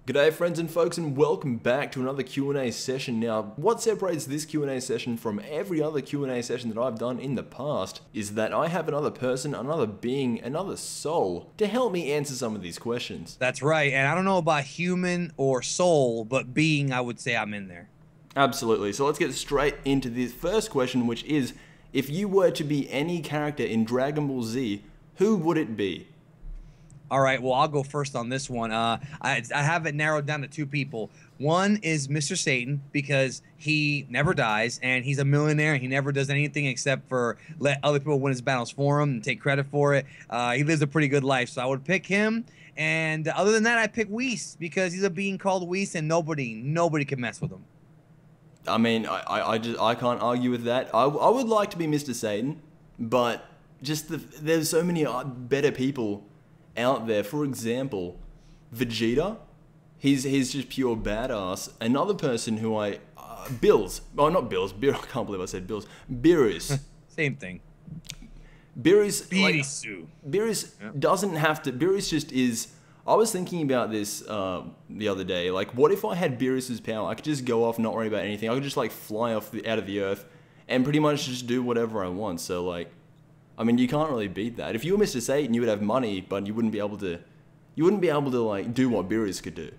G'day friends and folks, and welcome back to another Q&A session. Now, what separates this Q&A session from every other Q&A session that I've done in the past is that I have another person, another being, another soul to help me answer some of these questions. That's right, and I don't know about human or soul, but being, I would say I'm in there. Absolutely, so let's get straight into this first question, which is, if you were to be any character in Dragon Ball Z, who would it be? All right, well, I'll go first on this one. I have it narrowed down to two people. One is Mr. Satan because he never dies and he's a millionaire. He never does anything except for let other people win his battles for him and take credit for it. He lives a pretty good life, so I would pick him. And other than that, I pick Whis because he's a being called Whis and nobody can mess with him. I mean, I can't argue with that. I would like to be Mr. Satan, but just there's so many better people out there. For example, Vegeta, he's just pure badass. Another person who Bills. Oh, not Bills. I can't believe I said Bills. Beerus. Same thing. Beerus. Beerus doesn't have to. Beerus just is. I was thinking about this the other day. Like, what if I had Beerus's power? I could just go off, not worry about anything. I could just like fly off out of the earth and pretty much just do whatever I want. So like, I mean, you can't really beat that. If you were Mr. Satan, you would have money, but you wouldn't be able to. You wouldn't be able to like do what Beerus could do.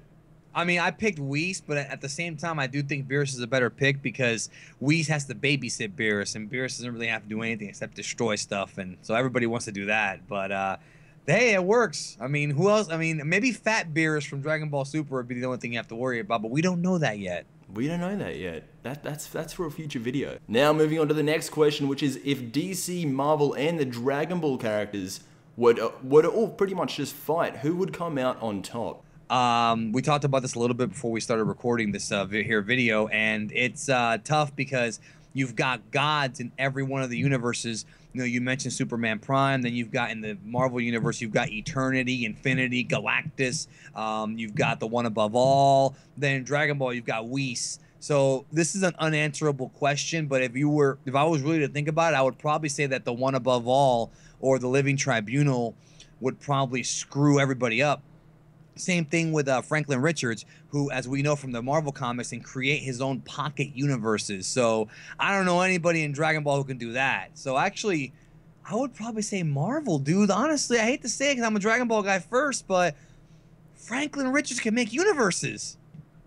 I mean, I picked Whis, but at the same time, I do think Beerus is a better pick because Whis has to babysit Beerus, and Beerus doesn't really have to do anything except destroy stuff, and so everybody wants to do that. But hey, it works. I mean, who else? I mean, maybe Fat Beerus from Dragon Ball Super would be the only thing you have to worry about, but we don't know that yet. We don't know that yet. That's for a future video. Now, moving on to the next question, which is if DC, Marvel, and the Dragon Ball characters would all pretty much just fight, who would come out on top? We talked about this a little bit before we started recording this video, and it's tough because you've got gods in every one of the universes. You know, you mentioned Superman Prime, then you've got in the Marvel universe, you've got Eternity, Infinity, Galactus, you've got the one above all. Then in Dragon Ball, you've got Whis. So this is an unanswerable question, but if I was really to think about it, I would probably say that the one above all or the Living Tribunal would probably screw everybody up. Same thing with Franklin Richards, who, as we know from the Marvel comics, can create his own pocket universes. So I don't know anybody in Dragon Ball who can do that. So actually, I would probably say Marvel, dude. Honestly, I hate to say it because I'm a Dragon Ball guy first, but Franklin Richards can make universes.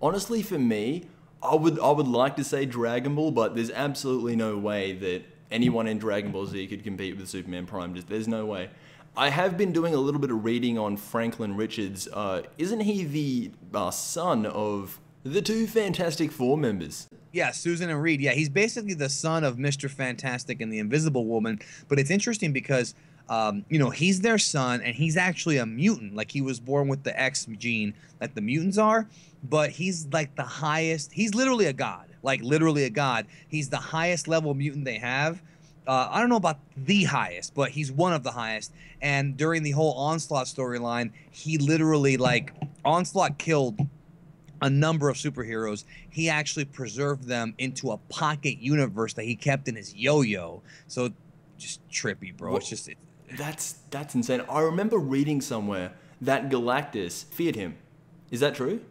Honestly, for me, I would like to say Dragon Ball, but there's absolutely no way that anyone in Dragon Ball Z could compete with Superman Prime. There's no way. I have been doing a little bit of reading on Franklin Richards. Isn't he the son of the two Fantastic Four members? Yeah, Susan and Reed. Yeah, he's basically the son of Mr. Fantastic and the Invisible Woman. But it's interesting because, you know, he's their son and he's actually a mutant. Like, he was born with the X gene like the mutants are. But he's like the highest. He's literally a god. Like, literally a god. He's the highest level mutant they have. I don't know about the highest, but he's one of the highest. And during the whole Onslaught storyline, he literally, like, Onslaught killed a number of superheroes. He actually preserved them into a pocket universe that he kept in his yo-yo. So just trippy, bro. It's just that's insane. I remember reading somewhere that Galactus feared him. Is that true?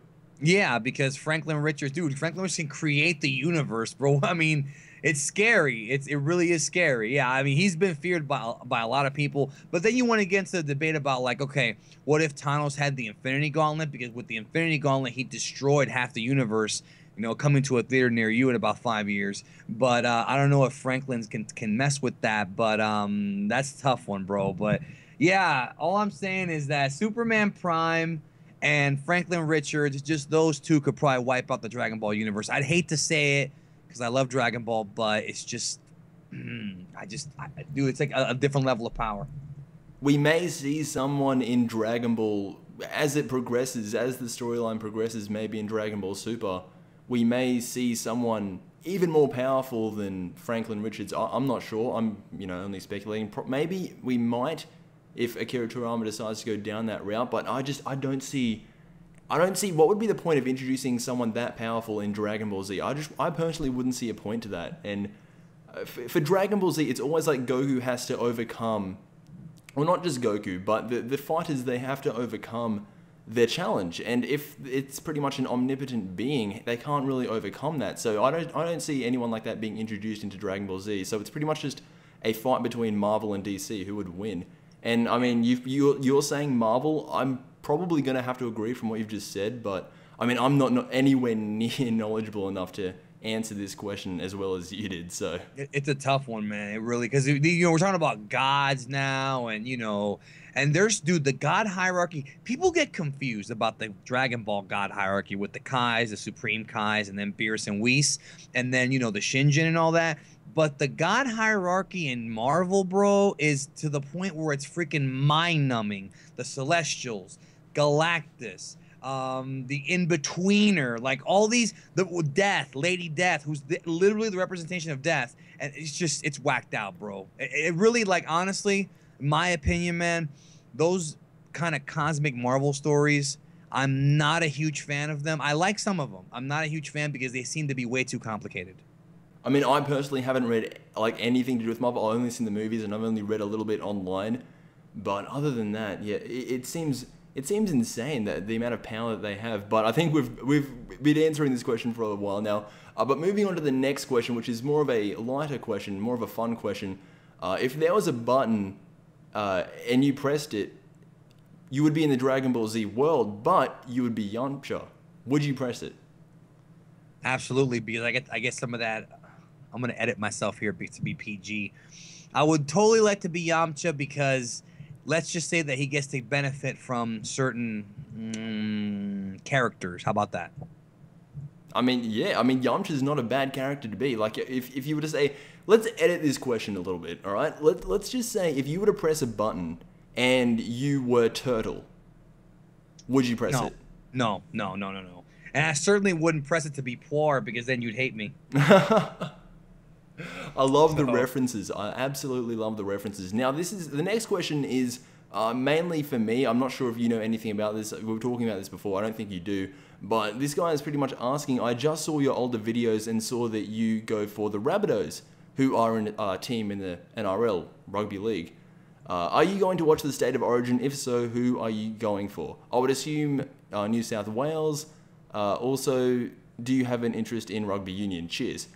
Yeah, because Franklin Richards, dude, Franklin Richards can create the universe, bro. I mean, it's scary. It really is scary. Yeah, I mean, he's been feared by a lot of people. But then you want to get into the debate about, like, okay, what if Thanos had the Infinity Gauntlet? Because with the Infinity Gauntlet, he destroyed half the universe, you know, coming to a theater near you in about 5 years. But I don't know if Franklin's can mess with that. But that's a tough one, bro. But, yeah, all I'm saying is that Superman Prime and Franklin Richards, just those two could probably wipe out the Dragon Ball universe. I'd hate to say it because I love Dragon Ball, but it's just, dude, it's like a different level of power. We may see someone in Dragon Ball, as it progresses, as the storyline progresses, maybe in Dragon Ball Super, we may see someone even more powerful than Franklin Richards. I'm not sure. I'm, you know, only speculating. Maybe we might, if Akira Toriyama decides to go down that route, but I don't see what would be the point of introducing someone that powerful in Dragon Ball Z. I personally wouldn't see a point to that. And for Dragon Ball Z, it's always like Goku has to overcome, well, not just Goku, but the fighters, they have to overcome their challenge. And if it's pretty much an omnipotent being, they can't really overcome that. So I don't see anyone like that being introduced into Dragon Ball Z. So it's pretty much just a fight between Marvel and DC who would win. And I mean, you're saying Marvel. I'm probably gonna have to agree from what you've just said, but I mean, I'm not anywhere near knowledgeable enough to answer this question as well as you did. So it's a tough one, man. It really, because we're talking about gods now, and and there's, dude, the god hierarchy. People get confused about the Dragon Ball god hierarchy with the Kais, the Supreme Kais, and then Beerus and Whis, and then the Shinjin and all that. But the god hierarchy in Marvel, bro, is to the point where it's freaking mind-numbing. The Celestials, Galactus, the In-Betweener, like all these, the Death, Lady Death, who's literally the representation of death, and it's whacked out, bro. It really, like, honestly, in my opinion, man, those kind of cosmic Marvel stories, I'm not a huge fan of them. I like some of them. I'm not a huge fan because they seem to be way too complicated. I mean, I personally haven't read like anything to do with Marvel. I've only seen the movies, and I've only read a little bit online. But other than that, yeah, it seems insane that the amount of power that they have. But I think we've been answering this question for a while now. But moving on to the next question, which is more of a lighter question, more of a fun question. If there was a button and you pressed it, you would be in the Dragon Ball Z world, but you would be Yamcha. Would you press it? Absolutely, because I get some of that. I'm gonna edit myself here to be PG. I would totally like to be Yamcha because let's just say that he gets to benefit from certain characters. How about that? I mean, yeah. I mean, Yamcha's not a bad character to be. Like, if you were to say, let's edit this question a little bit, all right? Let's just say if you were to press a button and you were Turtle, would you press it? No. And I certainly wouldn't press it to be Poir because then you'd hate me. I love the references. I absolutely love the references. Now, the next question is mainly for me. I'm not sure if you know anything about this. We were talking about this before. I don't think you do. But this guy is pretty much asking, I just saw your older videos and saw that you go for the Rabbitohs, who are a team in the NRL, Rugby League. Are you going to watch the State of Origin? If so, who are you going for? I would assume New South Wales. Also, do you have an interest in rugby union? Cheers.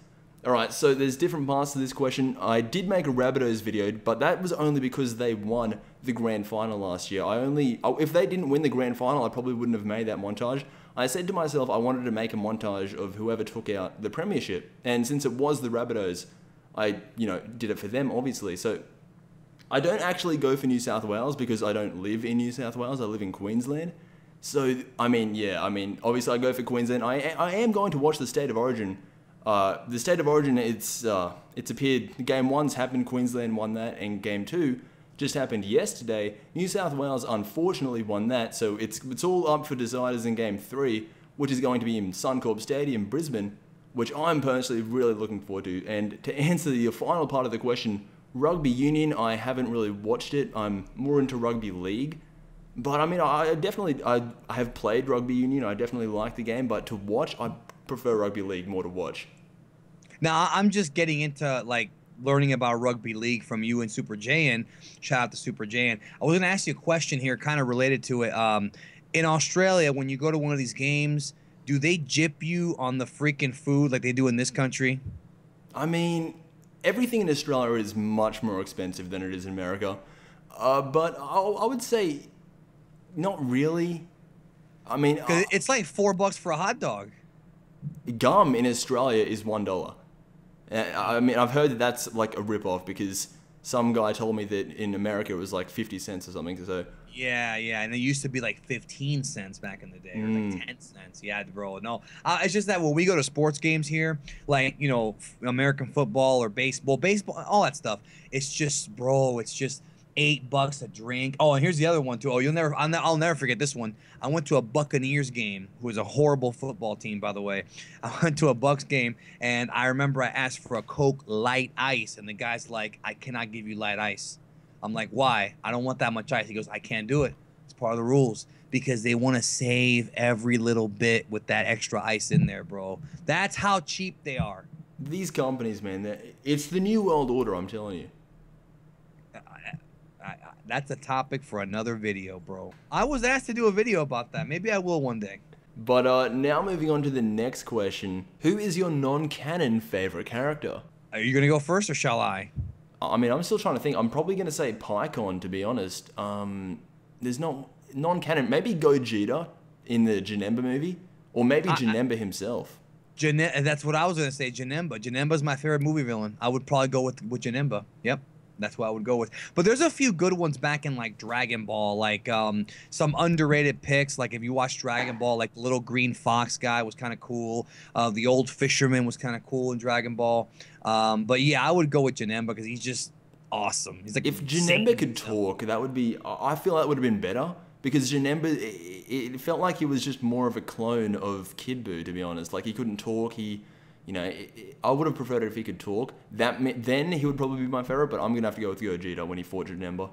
Alright, so there's different parts to this question. I did make a Rabbitohs video, but that was only because they won the grand final last year. If they didn't win the grand final, I probably wouldn't have made that montage. I said to myself I wanted to make a montage of whoever took out the premiership. And since it was the Rabbitohs, I, did it for them, obviously. So I don't actually go for New South Wales because I don't live in New South Wales. I live in Queensland. So, obviously I go for Queensland. I am going to watch the State of Origin. The State of Origin, it's appeared, Game 1's happened, Queensland won that, and Game 2 just happened yesterday. New South Wales unfortunately won that, so it's all up for deciders in Game 3, which is going to be in Suncorp Stadium, Brisbane, which I'm personally really looking forward to. And to answer the final part of the question, rugby union, I haven't really watched it. I'm more into rugby league. But I mean, I have played rugby union. I definitely like the game, but to watch, I prefer rugby league more to watch. Now, I'm just getting into like learning about rugby league from you and Super Jayan. Shout out to Super Jayan. I was going to ask you a question here kind of related to it. In Australia, when you go to one of these games, do they jip you on the freaking food like they do in this country? I mean, everything in Australia is much more expensive than it is in America. But I would say not really. I mean, it's like $4 for a hot dog. Gum in Australia is $1. I mean, I've heard that that's like a rip-off because some guy told me that in America it was like 50 cents or something. So yeah, and it used to be like 15 cents back in the day, or like 10 cents. Yeah, bro. No, it's just that when we go to sports games here, like American football or baseball, all that stuff, it's just, bro, it's just $8 a drink. Oh, and here's the other one too. Oh, I'll never forget this one. I went to a Buccaneers game, who is a horrible football team, by the way. I went to a Bucs game, and I remember I asked for a Coke light ice, and the guy's like, I cannot give you light ice. I'm like, why? I don't want that much ice. He goes, I can't do it. It's part of the rules, because they want to save every little bit with that extra ice in there, bro. That's how cheap they are. These companies, man, it's the new world order, I'm telling you. That's a topic for another video, bro. I was asked to do a video about that. Maybe I will one day. But now moving on to the next question. Who is your non-canon favorite character? Are you gonna go first, or shall I? I mean, I'm still trying to think. I'm probably going to say Pycon, to be honest. There's not non-canon. Maybe Gogeta in the Janemba movie, or maybe Janemba himself. That's what I was gonna say. Janemba. Janemba's my favorite movie villain. I would probably go with Janemba. Yep. That's what I would go with. But there's a few good ones back in like Dragon Ball, like some underrated picks. Like if you watch Dragon Ball, like the little green fox guy was kind of cool. The old fisherman was kind of cool in Dragon Ball. But yeah, I would go with Janemba because he's just awesome. He's like, if Janemba could talk, that would be. I feel that would have been better because Janemba, it felt like he was just more of a clone of Kid Buu, to be honest. Like he couldn't talk. I would have preferred it if he could talk. Then he would probably be my favorite, but I'm going to have to go with Gogeta when he fought Janemba.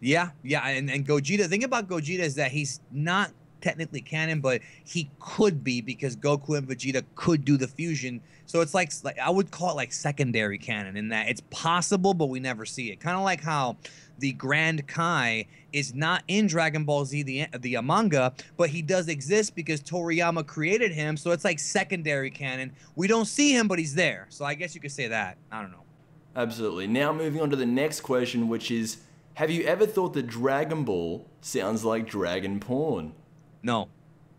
Yeah, and Gogeta, the thing about Gogeta is that he's not technically canon, but he could be because Goku and Vegeta could do the fusion. So it's like I would call it like secondary canon in that it's possible, but we never see it. Kind of like how the Grand Kai is not in Dragon Ball Z, the manga, but he does exist because Toriyama created him. So it's like secondary canon. We don't see him, but he's there. So I guess you could say that. I don't know. Absolutely. Now moving on to the next question, which is, have you ever thought that Dragon Ball sounds like dragon porn? No.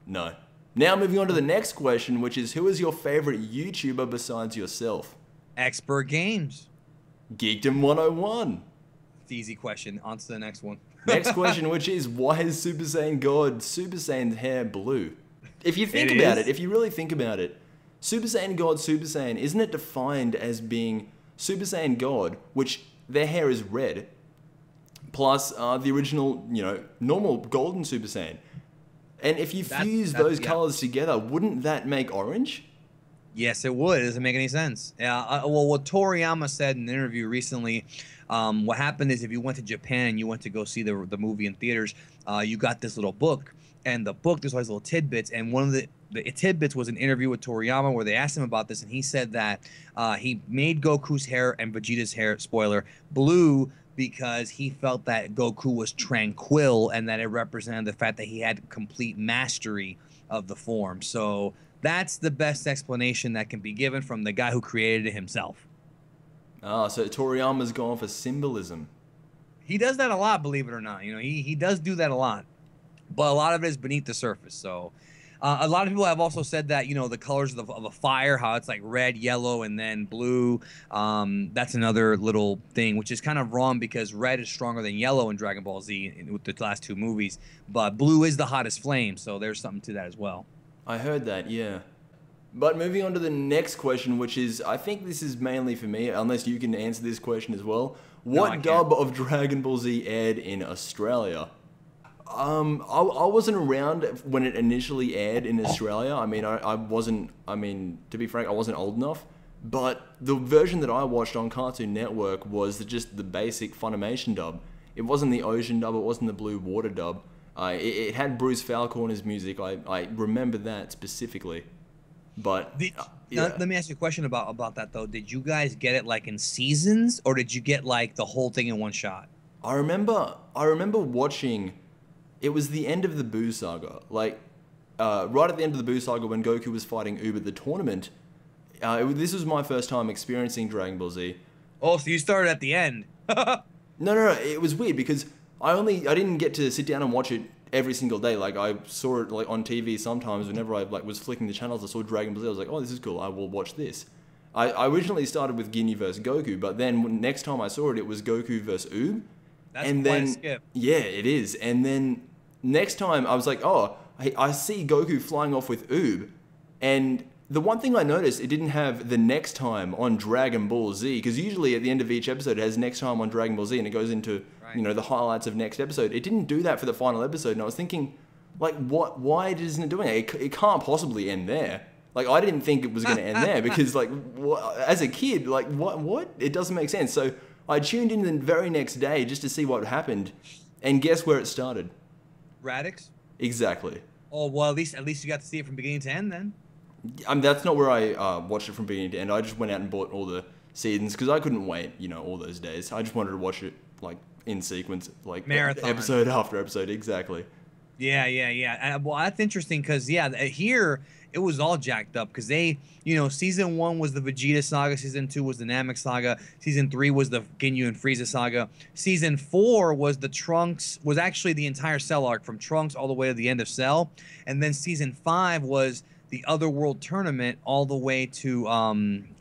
No. Now moving on to the next question, which is, who is your favorite YouTuber besides yourself? Expert Games. Geekdom 101. It's an easy question. On to the next one. Next question, which is, why is Super Saiyan God Super Saiyan's hair blue? If you think about it, if you really think about it, Super Saiyan God Super Saiyan, isn't it defined as being Super Saiyan God, which their hair is red, plus the original, normal golden Super Saiyan? And if you fuse those colors together, wouldn't that make orange? Yes, it would. It doesn't make any sense. Yeah. Well, what Toriyama said in an interview recently, what happened is if you went to Japan and you went to go see the movie in theaters, you got this little book. And the book, there's always little tidbits. And one of the tidbits was an interview with Toriyama where they asked him about this. And he said that he made Goku's hair and Vegeta's hair, spoiler, blue because he felt that Goku was tranquil and that it represented the fact that he had complete mastery of the form. So that's the best explanation that can be given from the guy who created it himself. Ah, so Toriyama's gone for symbolism. He does that a lot, believe it or not. He does do that a lot. But a lot of it is beneath the surface. So a lot of people have also said that, the colors of a fire, how it's like red, yellow, and then blue. That's another little thing, which is kind of wrong because red is stronger than yellow in Dragon Ball Z with the last two movies. But blue is the hottest flame, so there's something to that as well. I heard that, yeah. But moving on to the next question, which is, I think this is mainly for me, unless you can answer this question as well. What dub of Dragon Ball Z aired in Australia? I wasn't around when it initially aired in Australia. I mean, I wasn't, to be frank, I wasn't old enough. But the version that I watched on Cartoon Network was just the basic Funimation dub. It wasn't the Ocean dub, it wasn't the Blue Water dub. It had Bruce Falconer's music. I remember that specifically. But let me ask you a question about that though. Did you guys get it like in seasons, or did you get like the whole thing in one shot? I remember watching. It was the end of the Buu saga, like right at the end of the Buu saga when Goku was fighting Oob at the tournament. This was my first time experiencing Dragon Ball Z. Oh, so you started at the end? No. It was weird because I didn't get to sit down and watch it every single day. Like I saw it like on TV sometimes. Whenever I was flicking the channels, I saw Dragon Ball Z. I was like, oh, this is cool. I will watch this. I originally started with Ginyu versus Goku, but then next time I saw it, it was Goku versus Oob. That's quite a skip. Yeah, it is. And then next time I was like, oh, I see Goku flying off with Oob. And the one thing I noticed, it didn't have the next time on Dragon Ball Z, because usually at the end of each episode it has next time on Dragon Ball Z and it goes into, the highlights of next episode. It didn't do that for the final episode, and I was thinking, like, why isn't it doing it? It can't possibly end there. Like, I didn't think it was going to end there, because, like, as a kid, like, what? It doesn't make sense. So I tuned in the very next day just to see what happened, and guess where it started? Radix? Exactly. Oh, well, at least you got to see it from beginning to end then. That's not where I watched it from beginning to end. I just went out and bought all the seasons because I couldn't wait, all those days. I just wanted to watch it like in sequence, like Marathon. episode after episode. Exactly. Yeah. Well, that's interesting because here it was all jacked up because they, season 1 was the Vegeta saga, season 2 was the Namek saga, season 3 was the Ginyu and Frieza saga, season 4 was was actually the entire Cell arc from Trunks all the way to the end of Cell, and then season 5 was the Otherworld tournament all the way to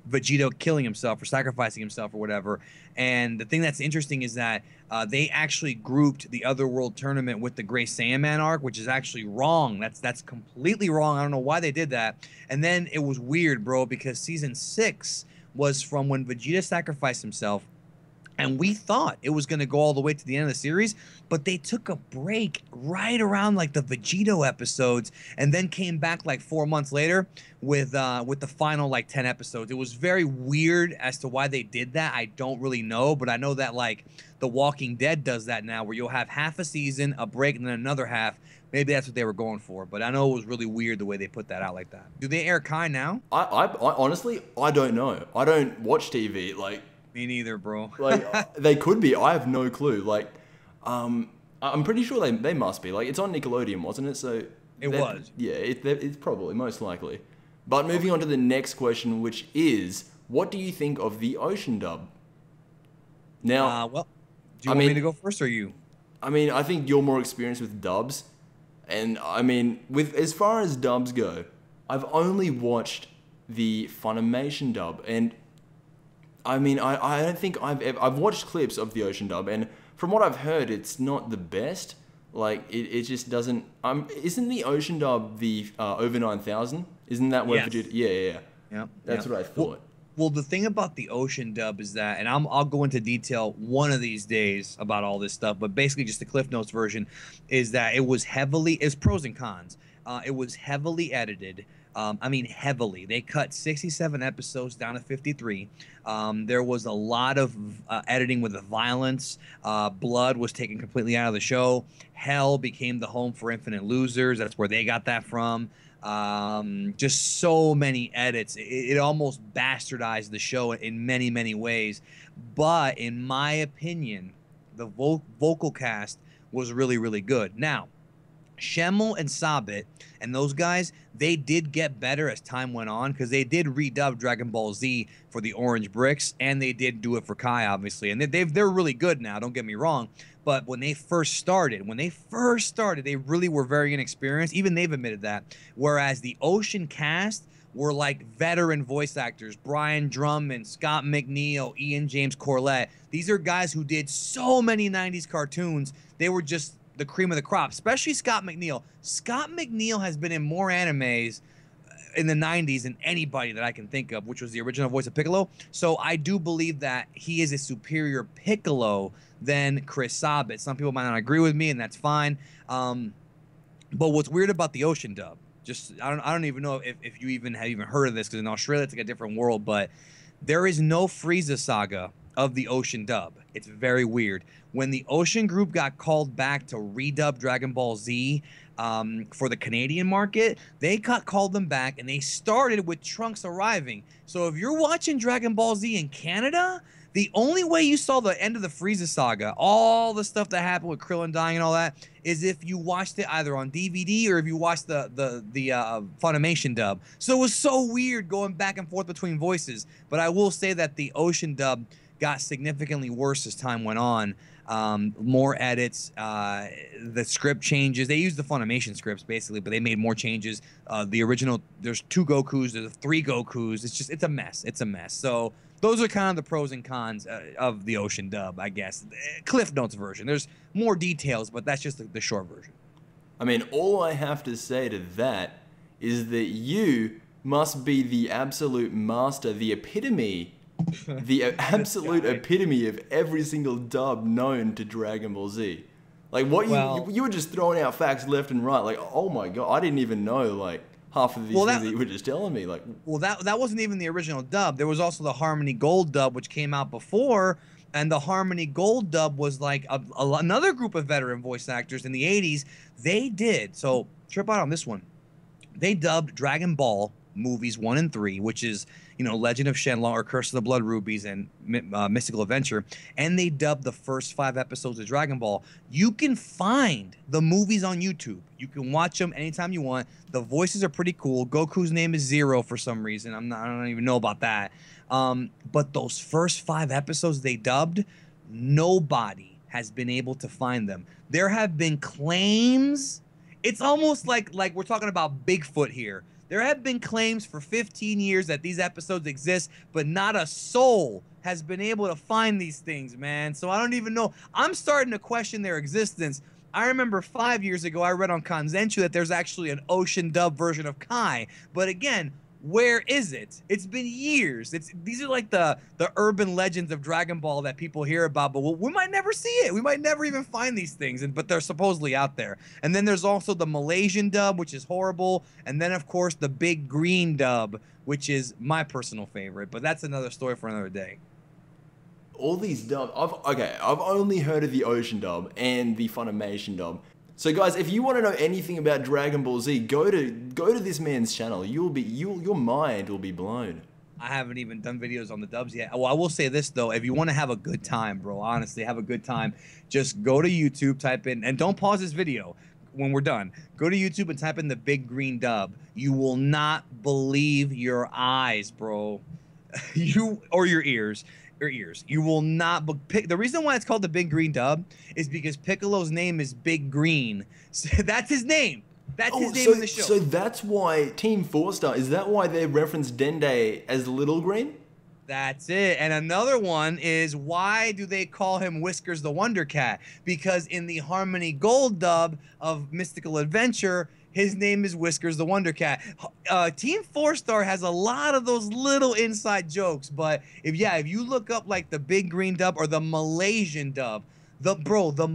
Vegeta killing himself or sacrificing himself or whatever. And the thing that's interesting is that they actually grouped the Otherworld tournament with the Gray Saiyaman arc, which is actually wrong. That's completely wrong. I don't know why they did that. And then it was weird, bro, because season 6 was from when Vegeta sacrificed himself. And we thought it was going to go all the way to the end of the series, but they took a break right around like the Vegito episodes and then came back like 4 months later with the final like 10 episodes. It was very weird as to why they did that. I don't really know, but I know that like The Walking Dead does that now where you'll have half a season, a break, and then another half. Maybe that's what they were going for, but I know it was really weird the way they put that out like that. Do they air Kai now? I honestly, I don't know. I don't watch TV. Like, me neither, bro. Like, they could be. I have no clue. Like, I'm pretty sure they must be. Like, it's on Nickelodeon, wasn't it? So it was. Yeah, it's probably, most likely. But moving on to the next question, which is, what do you think of the Ocean dub? Now, well, do you want me to go first or you? I mean, I think you're more experienced with dubs. And, I mean, with as far as dubs go, I've only watched the Funimation dub. And I mean, I don't think I've watched clips of the Ocean dub, and from what I've heard, it's not the best. Like, it just doesn't. Isn't the Ocean dub the over 9,000? Isn't that where Vegeta? Yeah. That's what I thought. Well, the thing about the Ocean dub is that, and I'll go into detail one of these days about all this stuff, but basically just the Cliff Notes version is that it's pros and cons. It was heavily edited. I mean, heavily. They cut 67 episodes down to 53. There was a lot of editing with the violence. Blood was taken completely out of the show. Hell became the home for Infinite Losers. That's where they got that from. Just so many edits. It almost bastardized the show in many, many ways. But in my opinion, the vocal cast was really, really good. Now, Schemmel and Sabit and those guys, they did get better as time went on because they did redub Dragon Ball Z for the Orange Bricks, and they did do it for Kai, obviously. And they're really good now, don't get me wrong. But when they first started, they really were very inexperienced. Even they've admitted that. Whereas the Ocean cast were like veteran voice actors. Brian Drummond, Scott McNeil, Ian James Corlett. These are guys who did so many 90s cartoons. They were just the cream of the crop, especially Scott McNeil. Scott McNeil has been in more animes in the 90s than anybody that I can think of, which was the original voice of Piccolo. So I do believe that he is a superior Piccolo than Chris Sabat. Some people might not agree with me, and that's fine. But what's weird about the Ocean dub, I don't even know if you even have heard of this, because in Australia it's like a different world, but there is no Frieza saga of the Ocean dub. It's very weird. When the Ocean group got called back to redub Dragon Ball Z for the Canadian market, they called them back, and they started with Trunks arriving. So if you're watching Dragon Ball Z in Canada, the only way you saw the end of the Frieza saga, all the stuff that happened with Krillin dying and all that, is if you watched it either on DVD or if you watched the Funimation dub. So it was so weird going back and forth between voices. But I will say that the Ocean dub got significantly worse as time went on. More edits, the script changes. They used the Funimation scripts basically, but they made more changes. The original, there's 2 Gokus, there's 3 Gokus. It's a mess. It's a mess. So those are kind of the pros and cons of the Ocean dub, I guess. Cliff Notes version. There's more details, but that's just the short version. I mean, all I have to say to that is that you must be the absolute master, the epitome epitome of every single dub known to Dragon Ball Z. Like, what you were just throwing out facts left and right. Like, oh my god, I didn't even know like half of these things that you were just telling me. Like, well, that wasn't even the original dub. There was also the Harmony Gold dub, which came out before, and the Harmony Gold dub was like another group of veteran voice actors in the 80s. They did, so trip out on this one. They dubbed Dragon Ball movies 1 and 3, which is, you know, Legend of Shenlong or Curse of the Blood Rubies and Mystical Adventure, and they dubbed the first 5 episodes of Dragon Ball, you can find the movies on YouTube. You can watch them anytime you want. The voices are pretty cool. Goku's name is Zero for some reason. I don't even know about that. But those first 5 episodes they dubbed, nobody has been able to find them. There have been claims. It's almost like we're talking about Bigfoot here. There have been claims for 15 years that these episodes exist, but not a soul has been able to find these things, man. So I don't even know. I'm starting to question their existence. I remember 5 years ago, I read on Kanzenshuu that there's actually an ocean dub version of Kai. But again, where is it? It's been years. These are like the urban legends of Dragon Ball that people hear about, but we might never see it. We might never even find these things, but they're supposedly out there. And then there's also the Malaysian dub, which is horrible. And then, of course, the Big Green dub, which is my personal favorite. But that's another story for another day. All these dubs, I've only heard of the Ocean dub and the Funimation dub. So guys, if you want to know anything about Dragon Ball Z, go to this man's channel. Your mind will be blown. I haven't even done videos on the dubs yet. Well, I will say this though, if you want to have a good time, bro, honestly, have a good time, just go to YouTube, type in, and don't pause this video when we're done. Go to YouTube and type in the Big Green dub. You will not believe your eyes, bro. Or your ears. You will not. The reason why it's called the Big Green dub is because Piccolo's name is Big Green. So that's his name. That's his name in the show. So that's why Team 4-Star, is that why they referenced Dende as Little Green? That's it. And another one is, why do they call him Whiskers the Wonder Cat? Because in the Harmony Gold dub of Mystical Adventure, his name is Whiskers the Wonder Cat. Team 4-Star has a lot of those little inside jokes, but if you look up like the Big Green dub or the Malaysian dub,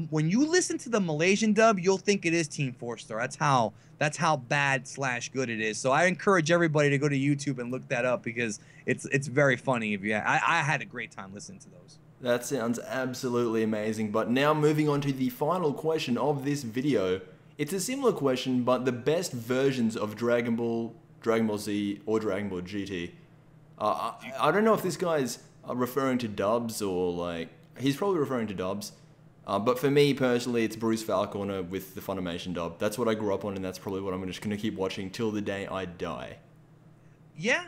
when you listen to the Malaysian dub, you'll think it is Team 4-Star. That's how bad / good it is. So I encourage everybody to go to YouTube and look that up because it's very funny. I had a great time listening to those. That sounds absolutely amazing. But now moving on to the final question of this video. It's a similar question, but the best versions of Dragon Ball, Dragon Ball Z, or Dragon Ball GT. I don't know if this guy's referring to dubs or like... He's probably referring to dubs. But for me personally, it's Bruce Falconer with the Funimation dub. That's what I grew up on, and that's probably what I'm just going to keep watching till the day I die. Yeah,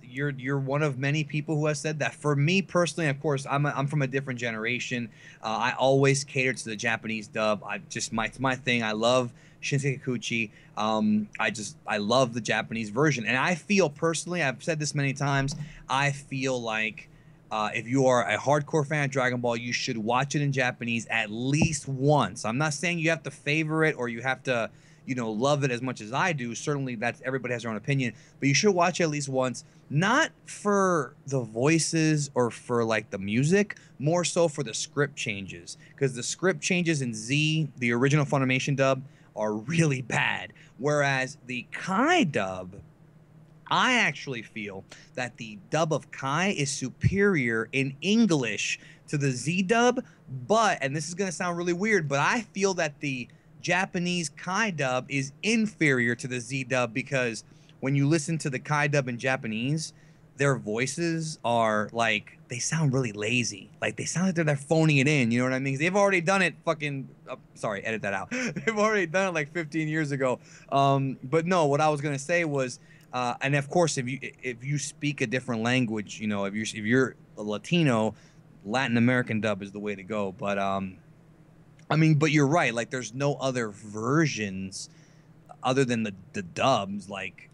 you're one of many people who has said that. For me personally, of course, I'm from a different generation. I always cater to the Japanese dub. It's my thing. I love Shinsekai Kikuchi. I love the Japanese version, and I feel personally, I've said this many times, I feel like if you are a hardcore fan of Dragon Ball, you should watch it in Japanese at least once. I'm not saying you have to favor it or you have to, love it as much as I do. Certainly, everybody has their own opinion, but you should watch it at least once. Not for the voices or for like the music, more so for the script changes, because the script changes in Z, the original Funimation dub, are really bad. Whereas the Kai dub, I actually feel that the dub of Kai is superior in English to the Z dub, and this is going to sound really weird, but I feel that the Japanese Kai dub is inferior to the Z dub, because when you listen to the Kai dub in Japanese, their voices are like, they sound really lazy. Like they sound like they're phoning it in, you know what I mean? They've already done it sorry, edit that out. They've already done it like 15 years ago. But no, what I was going to say was, and of course, if you speak a different language, if you're a Latino, Latin American dub is the way to go. But but you're right. Like, there's no other versions other than the dubs. Like,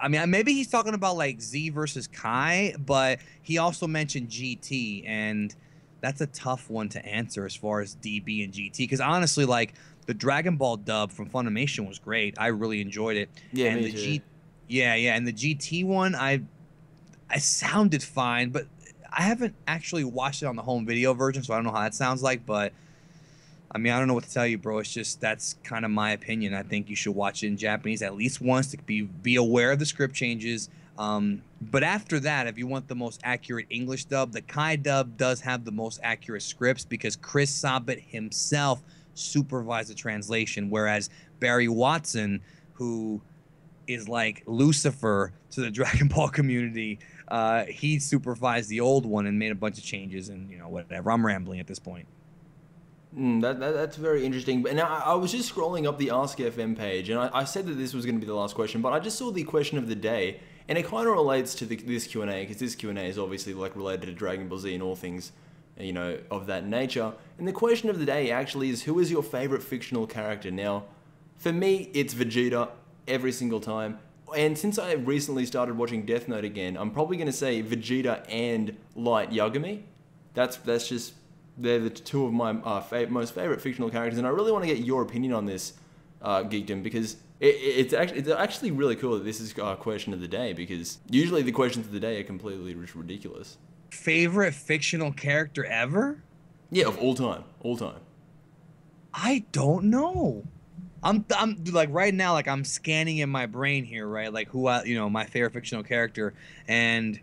maybe he's talking about like Z versus Kai, but he also mentioned GT, and that's a tough one to answer as far as DB and GT. Because honestly, like the Dragon Ball dub from Funimation was great. I really enjoyed it. Yeah, and me too. And the GT one, I sounded fine, but I haven't actually watched it on the home video version, so I don't know how that sounds like. But I don't know what to tell you, bro. It's just, that's kind of my opinion. I think you should watch it in Japanese at least once to be aware of the script changes. But after that, if you want the most accurate English dub, the Kai dub does have the most accurate scripts because Chris Sabat himself supervised the translation, whereas Barry Watson, who is like Lucifer to the Dragon Ball community. He supervised the old one and made a bunch of changes, and you know, whatever. I'm rambling at this point. That's very interesting. But now I was just scrolling up the Ask FM page, and I said that this was going to be the last question, but I just saw the question of the day, and it kind of relates to this Q&A, because this Q&A is obviously like related to Dragon Ball Z and all things, you know, of that nature. And the question of the day actually is, who is your favorite fictional character? Now, for me, it's Vegeta every single time. And since I recently started watching Death Note again, I'm probably going to say Vegeta and Light Yagami. That's just, they're the two of my most favorite fictional characters, and I really want to get your opinion on this, Geekdom, because it's actually really cool that this is our question of the day, because usually the questions of the day are completely ridiculous. Favorite fictional character ever? Yeah, of all time, I don't know. I'm like right now, like I'm scanning in my brain here, right? Like who my favorite fictional character, and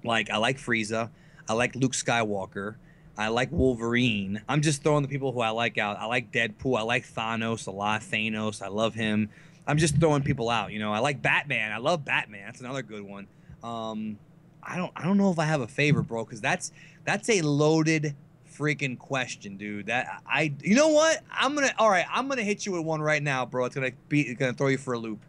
like I like Frieza, I like Luke Skywalker, I like Wolverine. I'm just throwing the people who I like out. I like Deadpool, I like Thanos a lot. Thanos, I love him. I'm just throwing people out, you know. I like Batman. I love Batman. That's another good one. I don't know if I have a favorite, bro, because that's a loaded freaking question, dude. You know what? I'm gonna hit you with one right now, bro. It's gonna throw you for a loop.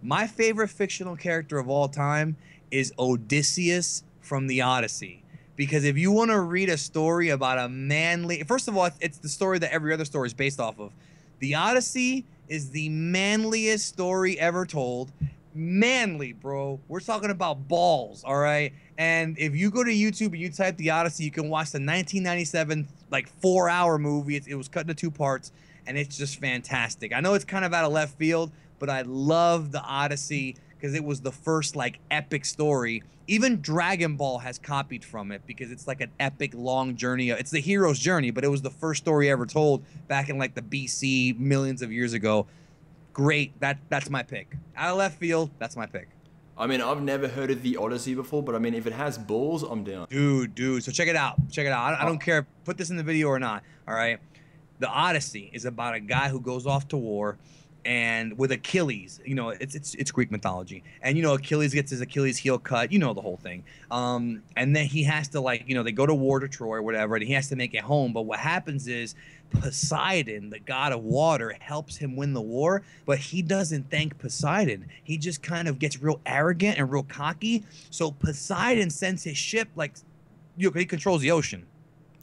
My favorite fictional character of all time is Odysseus from the Odyssey. Because if you want to read a story about a manly, first of all, it's the story that every other story is based off of. The Odyssey is the manliest story ever told. Manly, bro. We're talking about balls, all right? And if you go to YouTube and you type The Odyssey, you can watch the 1997 like 4-hour movie. It was cut into 2 parts, and it's just fantastic. I know it's kind of out of left field, but I love The Odyssey because it was the first like epic story. Even Dragon Ball has copied from it because it's like an epic long journey. It's the hero's journey, but it was the first story ever told back in like the BC, millions of years ago. Great. That's my pick. Out of left field, that's my pick. I mean, I've never heard of the Odyssey before, but I mean, if it has balls, I'm down. Dude. So check it out. I don't care. Put this in the video or not. All right. The Odyssey is about a guy who goes off to war, and with Achilles, you know, it's Greek mythology, and you know, Achilles gets his Achilles heel cut, you know, the whole thing. And then he has to, like, you know, they go to war to Troy or whatever, and he has to make it home. But what happens is Poseidon, the god of water, helps him win the war, but he doesn't thank Poseidon. He just kind of gets real arrogant and real cocky. So Poseidon sends his ship, like, you know, he controls the ocean.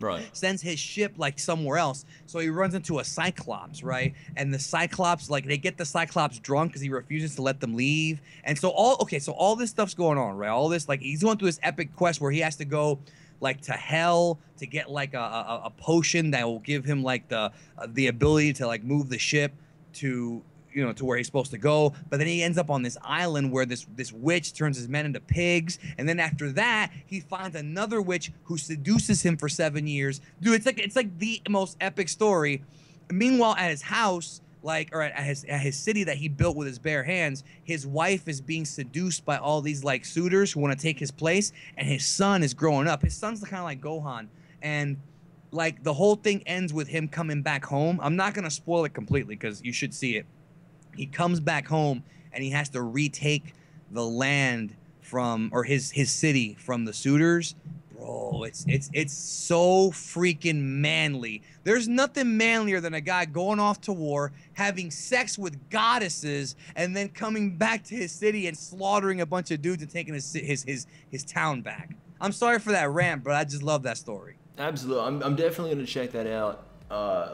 Right. Sends his ship like somewhere else. So he runs into a Cyclops, right? And the Cyclops, like, they get the Cyclops drunk because he refuses to let them leave. And so all this stuff's going on, right? All this, like, he's going through this epic quest where he has to go like to hell to get like a potion that will give him like the ability to like move the ship to, you know, to where he's supposed to go. But then he ends up on this island where this witch turns his men into pigs, and then after that he finds another witch who seduces him for 7 years. Dude, it's like the most epic story. Meanwhile, at his house, like, or at his city that he built with his bare hands, his wife is being seduced by all these like suitors who want to take his place, and his son is growing up. His son's kind of like Gohan, and like the whole thing ends with him coming back home. I'm not gonna spoil it completely because you should see it. He comes back home and he has to retake the land from, or his city from the suitors. Bro, it's so freaking manly. There's nothing manlier than a guy going off to war, having sex with goddesses, and then coming back to his city and slaughtering a bunch of dudes and taking his town back. I'm sorry for that rant, but I just love that story. Absolutely. I'm definitely going to check that out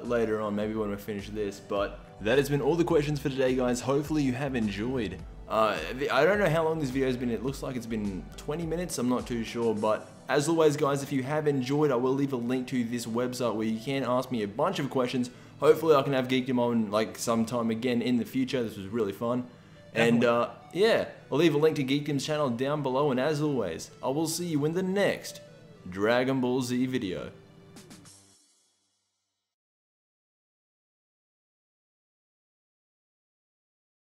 later on, maybe when we finish this. But that has been all the questions for today, guys. Hopefully you have enjoyed. I don't know how long this video has been. It looks like it's been 20 minutes. I'm not too sure. But as always, guys, if you have enjoyed, I will leave a link to this website where you can ask me a bunch of questions. Hopefully I can have Geekdom on like sometime again in the future. This was really fun. Definitely. And yeah, I'll leave a link to Geekdom's channel down below. And as always, I will see you in the next Dragon Ball Z video.